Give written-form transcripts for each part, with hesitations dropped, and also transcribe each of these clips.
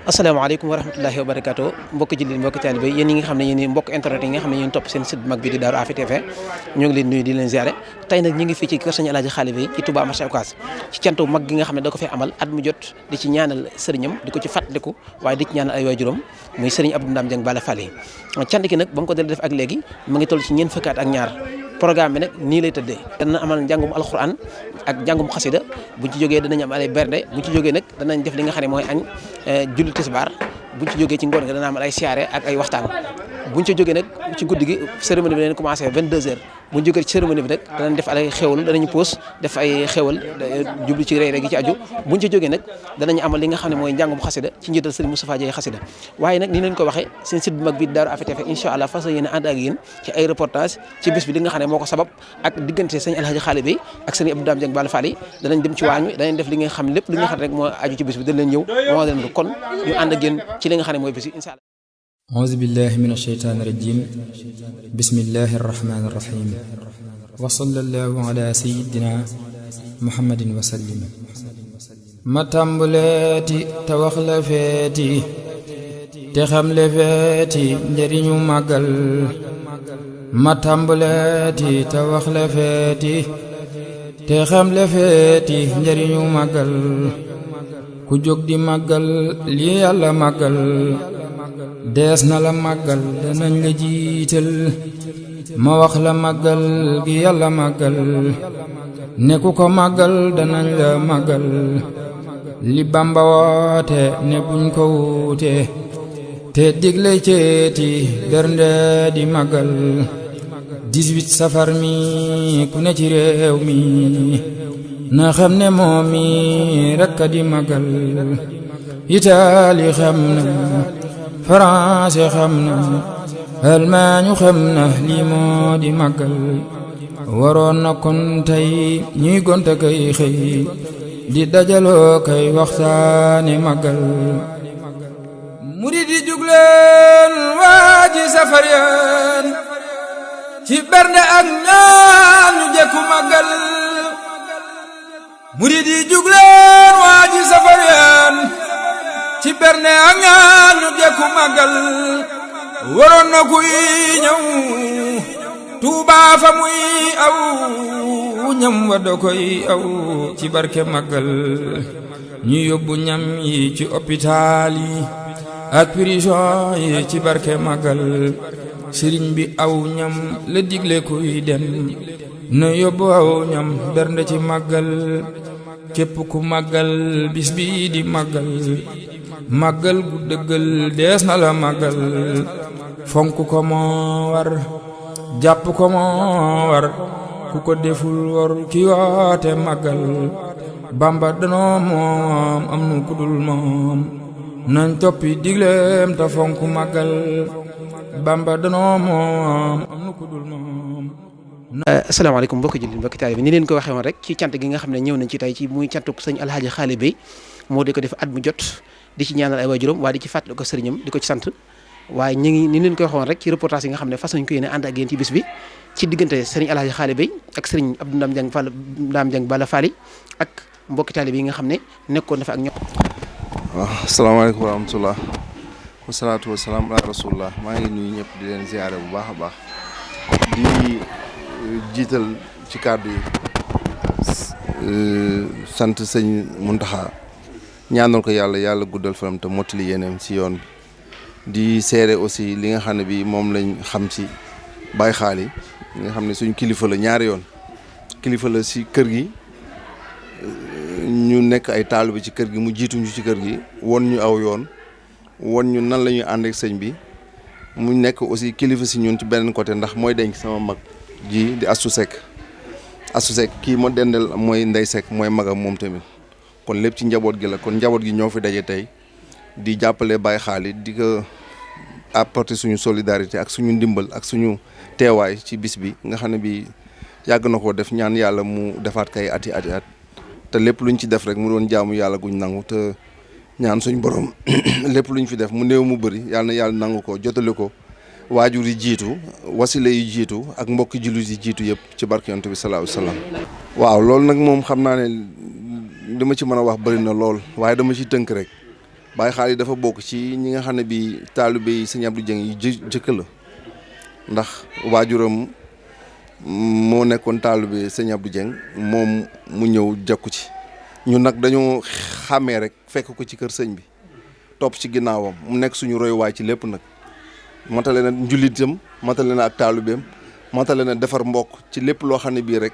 asalaamaaleykum wa rahmatullahi wa barakaatu mbokki jullit mbokki taalibe yéen ñi nga xam ne yéen mbokk internet yi nga xam ne yéen topp seen site bu mag bi di Darou Afia TV ñoo ngi leen nuyu di leen ziare tey nag ñu ngi fii ci kër Sëñ Alaaji Xaali Bey ci Touba marché Ocass ci cantu mag gi nga xam ne da ko fee amal at mu jot di ci ñaanal sëriñam di ko ci fàttaliku waaye di ci ñaanal ay waajuram muy sëriñ Abdou Ndam Dieng Balla Fall yi cant gi nag ba mu ko def ak léegi mu ngi toll ci ñeent fukki at ak ñaar programme bi nag nii lay tëddee dana amal njàngum alxuraan ak njàngum xasida buñ ci jógee danañ am ay bernde buñ ci jógee nag danañ def li nga xam ne mooy añ julli tisbaar buñ ci jógee ci ngoon nga dana amal ay siyaare ak ay waxtaan buñ ci jógee nag ci guddi gi cérémonie bi danañ commencé 22h buñ jógee ci cérémonie bi nag danañ def ay xéwal danañ pause def ay xéwal jublu ci réer gi ci aju buñ ci jógee nag danañ amal li nga xam ne mooy njàngum xasida ci njiital Serigne Moustapha Dieye xasida waaye nag ni leen ko waxee seen site bu mag bi Darou Afia TV incha allah fas yéene ànd ak yéen ci ay reportage ci bis bi li nga xam ne moo ko sabab ak diggante Sëñ Alhaji Xaali Bey ak Sëñ Abdou Ndam Dieng Balla Fall yi danañ dem ci waañ wi danañ def li nga xam lépp li nga xam ne rek moo aju ci bis bi dañ leen ñëw moo leen kon ñu ànd ak yéen ci li nga xam ne mooy bis bi incha allah أعوذ بالله من الشيطان الرجيم بسم الله الرحمن الرحيم وصلى الله على سيدنا محمد وسلم ما تامبلاتي توخل فيتي تخمل فيتي njariñu màggal ma tàmbaleeti توخل فيتي تخمل فيتي njariñu màggal ku jóg di màggal li Yàlla màggal dees na la màggal danañ la jiital ma wax la màggal gi Yàlla màggal ne ku ko màggal danañ la màggal li Bamba woote ne buñ ko wuute te digle ceeti bernde di màggal 18 safar mi ku ne ci réew mi na xam ne moom mi rekk di màggal Itaali xam na France xam na Allemagne xam na lii moo di màggal waroon na kon tey ñuy gonta kay xëy di dajaloo kay waxtaane màggal murid yi jugleen waa ji safar yaan ci bernde ak ñaan ñu jekku màggal murid yi jugleen waa ji safar yaan ci berne ak ñaan ñu jekku màggal waroon na kuy ñëw Tuuba fa muy aw ñam wa do koy aw ci barke màggal ñu yóbbu ñam yi ci hôpital yi ak prison yi ci barke màggal sëriñ bi aw ñam la digle kuy dem na yóbbu aw ñam bernde ci màggal képp ku màggal bis bi di màggal màggal gu dëggal dees na la màggal fonk ko moo war jàpp ko moo war ku ko deful war ki woote màggal Bamba danoo moom am nu kudul moom nañ toppi digleem te fonk màggal Bamba danoo moom am nu kudul moom. asalaamaaleykum mbokki jullit mbokki taalibe bi ni leen ko waxee woon rek ci cant gi nga xam ne ñëw nañ ci tey ci muy cantuk Sëñ Alhaji Xaali Bey moo di ko def at mu jot di ci ñaanal ay waajuram waaye di ci fàttali ko sëriñam di ko ci sant waaye ñu ngi ni leen koy waxoon rek ci reportage yi nga xam ne fas nañ ko yéene ànd ak yéen ci bis bi ci diggante sëriñ Alhaji Xaali Bey ak sëriñ Abdou Ndam Dieng Balla Fall ak mbokki taalibe yi nga xam ne nekkoon na fa ak ñoom. waaw asalaamaaleykum wa rahmatulah wasalaatu wasalaam ala rasulillah maa ngi nuyu ñëpp di leen ziare bu baax a baax di jiital ci kàddu yi sant sëñ Muntaxa ñaanal ko yàlla guddal fanam te mottali yéeneem ci yoon bi di seere aussi li nga xam ne bi moom lañ xam ci Baye Xaali li nga xam ne suñ kilifa la ñaari yoon kilifa la ci kër gi ñu nekk ay taalibe ci kër gi mu jiituñu ci kër gi won ñu aw yoon won ñu nan la ñuy ànd ak sëñ bi mu nekk aussi kilifa ci ñun ci beneen côté ndax mooy denc sama mag ji di Astou Seck kii ma dendal mooy Ndey Seck mooy magam moom tamit kon lépp ci njaboot gi la kon njaboot gi ñoo fi daje tey di jàppale Baye Xaali di ko apporter suñu solidarité ak suñu ndimbal ak suñu teewaay ci bis bi nga xam ne bi yàgg na koo def ñaan yàlla mu defaat kay ati at te lépp luñ ci def rek mu doon jaamu yàlla guñ nangu te ñaan suñ borom lépp luñ fi def mu néew mu bëri yàlla na yàlla nangu ko jotale ko waajur yi jiitu wasila yi jiitu ak mbokki jullit yi jiitu yëpp ci barke yonent bi sallallahu alayhi wasallam waaw loolu nag moom xam naa ne dama ci mën a wax bëri na lool waaye dama ci tënk rek Baye Xaali dafa bokk ci ñi nga xam ne bi taalibe yi sëñ Abdou Dieng yi jëkk la ndax waajuram moo nekkoon taalibe sëñ Abdou Dieng moom mu ñëw jokku ci ñun nag dañoo xàmmee rek fekk ko ci kër sëñ bi topp ci ginnaawam mu nekk suñu royuwaay ci lépp nag matale na njullitam matale na ak taalibeem matale na defar mbokk ci lépp loo xam ne bii rek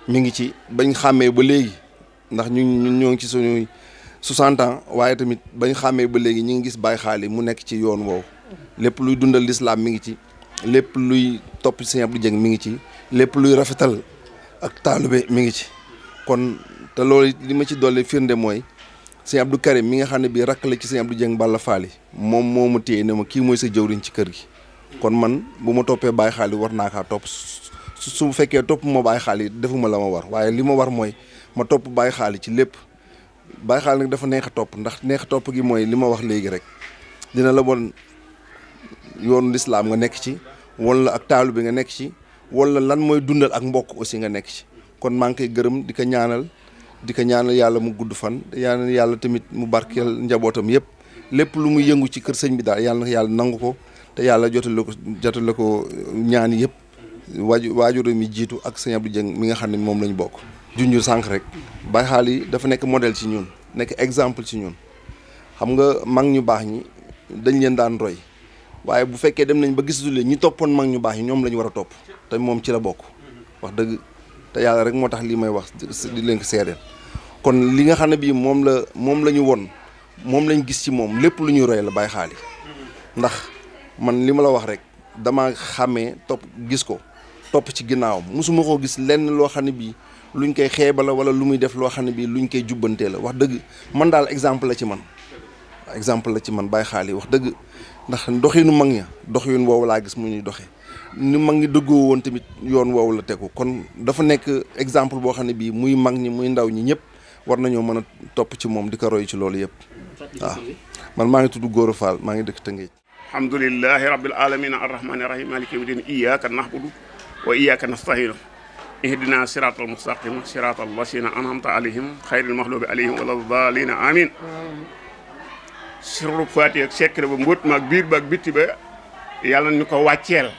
mi ngi ci bañ xàmmee ba léegi ndax ñun ñoo ngi ci suñuy 60 ans waaye tamit bañ xàmmee ba léegi ñu ngi gis Baye Xaali mu nekk ci yoon woowu lépp luy dundal lislaam mi ngi ci lépp luy topp Sëñ Abdou Dieng mi ngi ci lépp luy rafetal ak taalibe mi ngi ci kon te loolu li ma ci dolli firnde mooy Sëñ Abdou Karim mi nga xam ne bii rakk la ci Sëñ Abdou Dieng Balla Faali moom moo ma téye ne ma kii mooy sa jëwriñ ci kër gi kon man bu ma toppee Baye Xaali war naa kaa topp su fekkee topp ma Baye Xaali defuma la ma war waaye li ma war mooy ma topp Baye Xaali ci lépp Baye Xaali nag dafa neex a topp ndax neex a topp gi mooy li ma wax léegi rek dina la bon yoonu lislaam nga nekk ci wala ak taalu bi nga nekk ci wala lan mooy dundal ak mbokk aussi nga nekk ci kon maa ngi koy gërëm di ko ñaanal yàlla mu gudd fan yàlla tamit mu barkeel njabootam yëpp lépp lu muy yëngu ci kër sëñ bi daal yàlla na yàlla nangu ko te yàlla jotale ko ñaan yëpp waajur mi jiitu ak Sëñ Abdou Dieng mi nga xam ne moom lañ bokk. junjur sànq rek Baye Xaali dafa nekk modèle ci ñun nekk exemple ci ñun xam nga mag ñu baax ñi dañ leen daan roy waaye bu fekkee dem nañ ba gisatu leen ñi toppoon mag ñu baax ñi ñoom la ñu war a topp te moom ci la bokk wax dëgg te yàlla rek moo tax lii may wax di leen ko seedeel kon li nga xam ne bii moom la ñu won moom lañ gis ci moom lépp lu ñuy roy la Baye Xaali ndax man li ma la wax rek dama xàmmee gis ko topp ci ginnaawam mosuma koo gis lenn loo xam ne bii luñ koy xeebala wala lu muy def loo xam ne bii luñ koy jubbantee la wax dëgg man daal exemple la ci man Baye Xaali wax dëgg ndax doxinu mag ña doxin woowu laa gis mu ñuy doxee ni mag ñi dëggoo woon tamit yoon woowu la tegu kon dafa nekk exemple boo xam ne bii muy mag ñi muy ndaw ñi ñëpp war nañoo mën a topp ci moom di ko roy ci loolu yëpp waaw man maa ngi tudd Gora Fall maa ngi dëkk Tëngéej. alhamdulillahi rabbil alamin arrahmani rahim maliki yawmi din iyyaka na'budu wa iyyaka nasta'in ihdina siratal mustaqim siratal lasina an'amta alayhim khayril maghdubi alayhim waladdallin amin sirru Faatiha ak secret ba mbóot ma ak biir ba ak bitti ba yàlla ñu ko wàcceel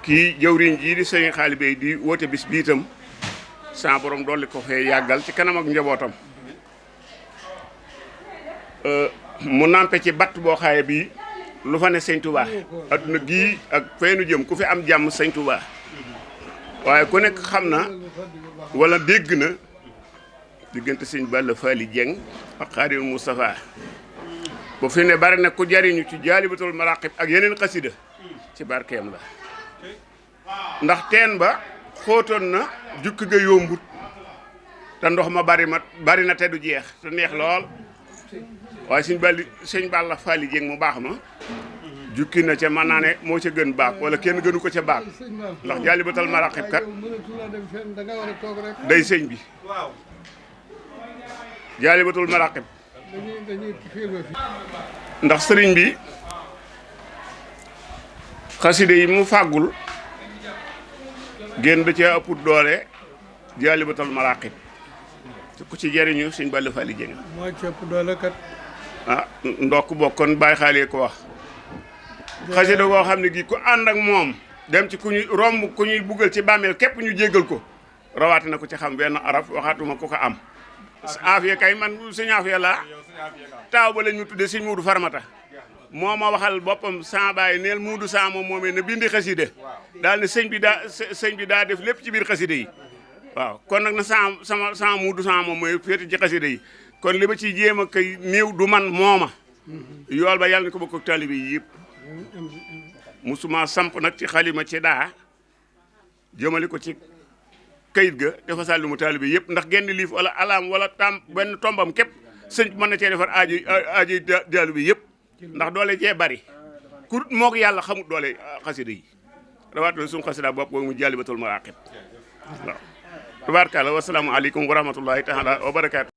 kii jëwriñ jii di Sëñ Xaali Bey di woote bis bi itam sa borom dolli ko fee yàggal ci kanam ak njabootam mu nampe ci batt boo xaaye bii lu fa ne Sëñ Tuubaa adduna gii ak feenu jëm ku fi am jàmm Sëñ Tuubaa waaye ku nekk xam na wala dégg na diggante Sëñ Balla Faali Dieng ak Xaadim Moustapha bu fi ne bari na ku jariñu ci Jaalibatul Maraqib ak yeneen xasida ci barkeem la ndax teen ba xóotoon na jukki ga yombut te ndox ma bari na te du jeex te neex lool waaye Sëñ Balla Faali Dieng mu baax ma jukki na ca mën naa ne moo ca gën baax wala kenn gënu ko ca baax ndax Jaalibatul Maraqib kat day sëñ bi Jaalibatul Maraqib ndax sëriñ bi xaside yi mu fàggul génn da ca ëpp doole Jaalibatul Maraqib ku ci jariñu Sëñ Balla Faali Dieng moo ci ëpp doole kat ndokk bokkoon Baye Xaali ko wax xaside koo xam ne gi ku ànd ak moom dem ci ku ñuy romb ku ñuy buggal ci bàmmeel képp ñu jéggal ko rawaati na ko ci xam benn araf waxaatuma ku ko am Afia kay man Sëñ Afia laa taaw ba lañ ñu tudde Sëñ Muudu Farmata moo ma waxal boppam sa baay neel muudu sa moom moomee na bindi xaside daal ne sëñ bi daa def lépp ci biir xaside yi waaw kon nag na sama muudu sa moom mooy féete ci xaside yi kon li ma ciy jéem a kay néew du man mooma yool ba yàlla ni ko bokk ak taalibe yi yëpp musuma samp nag ci xalima ci daa jëmale ko ci kayit ga dafa sàllu mu taalibe yëpp ndax genn liif wala alaam wala benn tombam képp sëñ mën na cee defar aaji taalibe yëpp ndax doole jee bari ku moog yàlla xamut doole xasida yi rawaat na suñu xasida bopp boobu mu Jaalibatul Maraqib waaw tabaarkalla wa salaamu aleykum wa rahmatullahi taala wa barakaatu